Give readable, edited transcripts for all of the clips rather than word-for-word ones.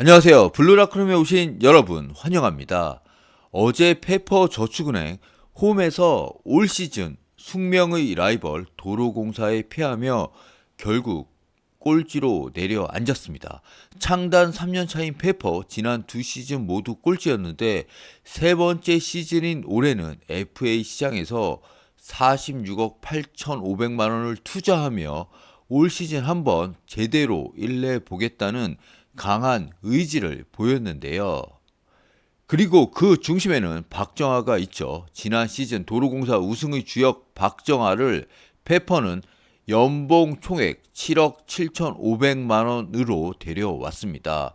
안녕하세요. 블루라크롬에 오신 여러분 환영합니다. 어제 페퍼저축은행 홈에서 올 시즌 숙명의 라이벌 도로공사에 패하며 결국 꼴찌로 내려앉았습니다. 창단 3년 차인 페퍼 지난 두 시즌 모두 꼴찌였는데 세 번째 시즌인 올해는 FA 시장에서 46억 8,500만 원을 투자하며 올 시즌 한번 제대로 일내 보겠다는 강한 의지를 보였는데요. 그리고 그 중심에는 박정아가 있죠. 지난 시즌 도로공사 우승의 주역 박정아를 페퍼는 연봉 총액 7억 7,500만 원으로 데려왔습니다.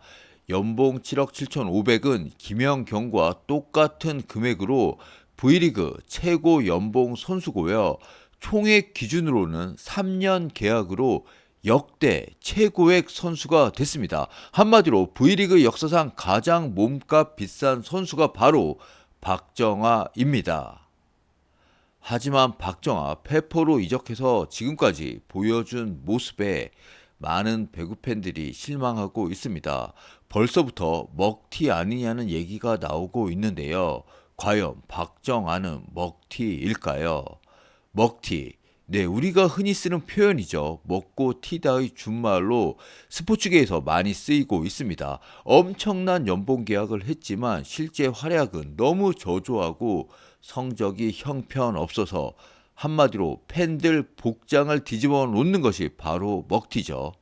연봉 7억 7,500은 김연경과 똑같은 금액으로 V리그 최고 연봉 선수고요. 총액 기준으로는 3년 계약으로 역대 최고액 선수가 됐습니다. 한마디로 V리그 역사상 가장 몸값 비싼 선수가 바로 박정아입니다. 하지만 박정아 페퍼로 이적해서 지금까지 보여준 모습에 많은 배구 팬들이 실망하고 있습니다. 벌써부터 먹튀 아니냐는 얘기가 나오고 있는데요. 과연 박정아는 먹튀일까요? 먹튀. 네, 우리가 흔히 쓰는 표현이죠. 먹고 튀다의 준말로 스포츠계에서 많이 쓰이고 있습니다. 엄청난 연봉 계약을 했지만 실제 활약은 너무 저조하고 성적이 형편없어서 한마디로 팬들 복장을 뒤집어 놓는 것이 바로 먹튀죠.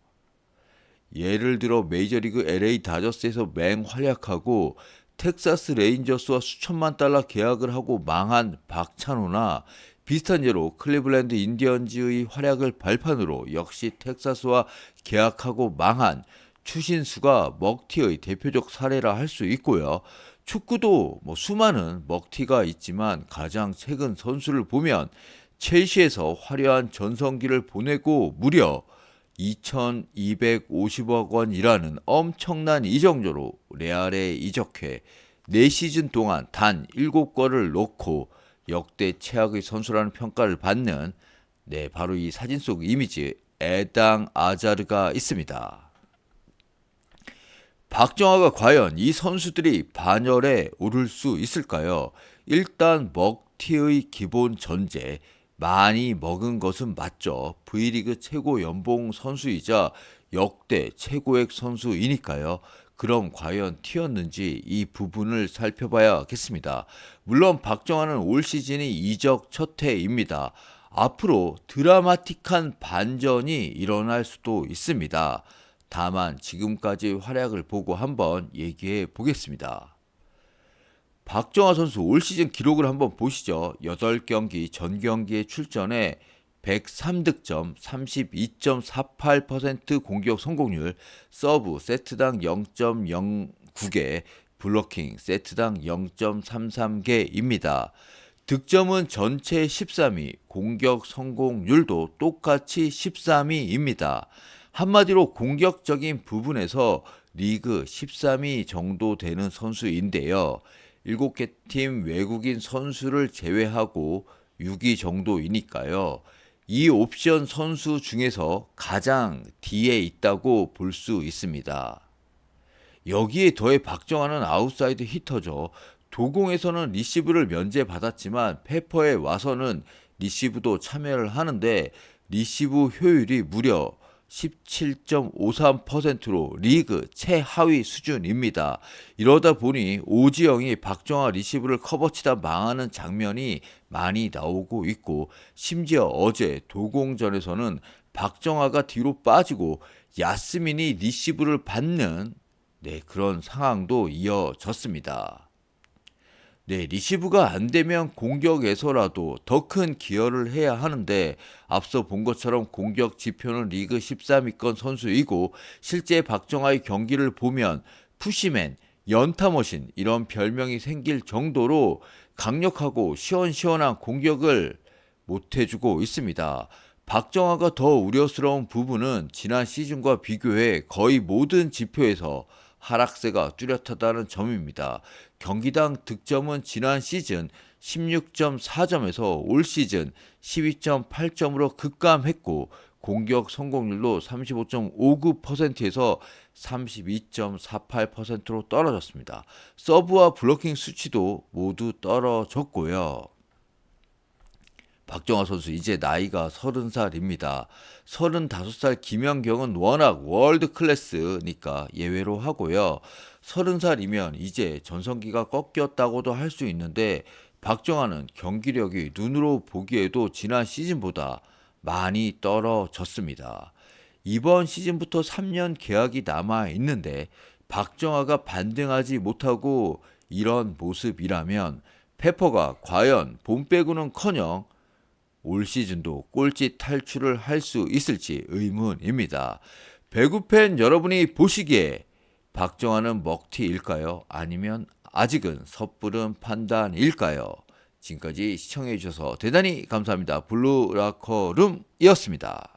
예를 들어 메이저리그 LA 다저스에서 맹활약하고 텍사스 레인저스와 수천만 달러 계약을 하고 망한 박찬호나 비슷한 예로 클리블랜드 인디언즈의 활약을 발판으로 역시 텍사스와 계약하고 망한 추신수가 먹튀의 대표적 사례라 할 수 있고요. 축구도 수많은 먹튀가 있지만 가장 최근 선수를 보면 첼시에서 화려한 전성기를 보내고 무려 2,250억 원이라는 엄청난 이적료로 레알에 이적해 4시즌 동안 단 7골을 넣고 역대 최악의 선수라는 평가를 받는 바로 이 사진 속 이미지 에당 아자르가 있습니다. 박정아가 과연 이 선수들이 반열에 오를 수 있을까요? 일단 먹튀의 기본 전제, 많이 먹은 것은 맞죠. V리그 최고 연봉 선수이자 역대 최고액 선수이니까요. 그럼 과연 튀었는지 이 부분을 살펴봐야겠습니다. 물론 박정아는 올 시즌이 이적 첫 해입니다. 앞으로 드라마틱한 반전이 일어날 수도 있습니다. 다만 지금까지 활약을 보고 한번 얘기해 보겠습니다. 박정아 선수 올 시즌 기록을 한번 보시죠. 8경기 전 경기에 출전해 103득점, 32.48% 공격 성공률, 서브 세트당 0.09개, 블로킹 세트당 0.33개입니다. 득점은 전체 13위, 공격 성공률도 똑같이 13위입니다. 한마디로 공격적인 부분에서 리그 13위 정도 되는 선수인데요. 7개 팀 외국인 선수를 제외하고 6위 정도이니까요. 이 옵션 선수 중에서 가장 뒤에 있다고 볼 수 있습니다. 여기에 더해 박정아는 아웃사이드 히터죠. 도공에서는 리시브를 면제받았지만 페퍼에 와서는 리시브도 참여를 하는데 리시브 효율이 무려 17.53%로 리그 최하위 수준입니다. 이러다 보니 오지영이 박정아 리시브를 커버치다 망하는 장면이 많이 나오고 있고 심지어 어제 도공전에서는 박정아가 뒤로 빠지고 야스민이 리시브를 받는 그런 상황도 이어졌습니다. 리시브가 안 되면 공격에서라도 더 큰 기여를 해야 하는데 앞서 본 것처럼 공격 지표는 리그 13위권 선수이고 실제 박정아의 경기를 보면 푸시맨, 연타머신 이런 별명이 생길 정도로 강력하고 시원시원한 공격을 못해주고 있습니다. 박정아가 더 우려스러운 부분은 지난 시즌과 비교해 거의 모든 지표에서 하락세가 뚜렷하다는 점입니다. 경기당 득점은 지난 시즌 16.4점에서 올 시즌 12.8점으로 급감했고 공격 성공률도 35.59%에서 32.48%로 떨어졌습니다. 서브와 블로킹 수치도 모두 떨어졌고요. 박정아 선수 이제 나이가 30살입니다. 35살 김연경은 워낙 월드 클래스니까 예외로 하고요. 30살이면 이제 전성기가 꺾였다고도 할 수 있는데 박정아는 경기력이 눈으로 보기에도 지난 시즌보다 많이 떨어졌습니다. 이번 시즌부터 3년 계약이 남아 있는데 박정아가 반등하지 못하고 이런 모습이라면 페퍼가 과연 본 빼고는커녕 올 시즌도 꼴찌 탈출을 할 수 있을지 의문입니다. 배구 팬 여러분이 보시기에 박정아는 먹튀일까요? 아니면 아직은 섣부른 판단일까요? 지금까지 시청해주셔서 대단히 감사합니다. 블루라커룸이었습니다.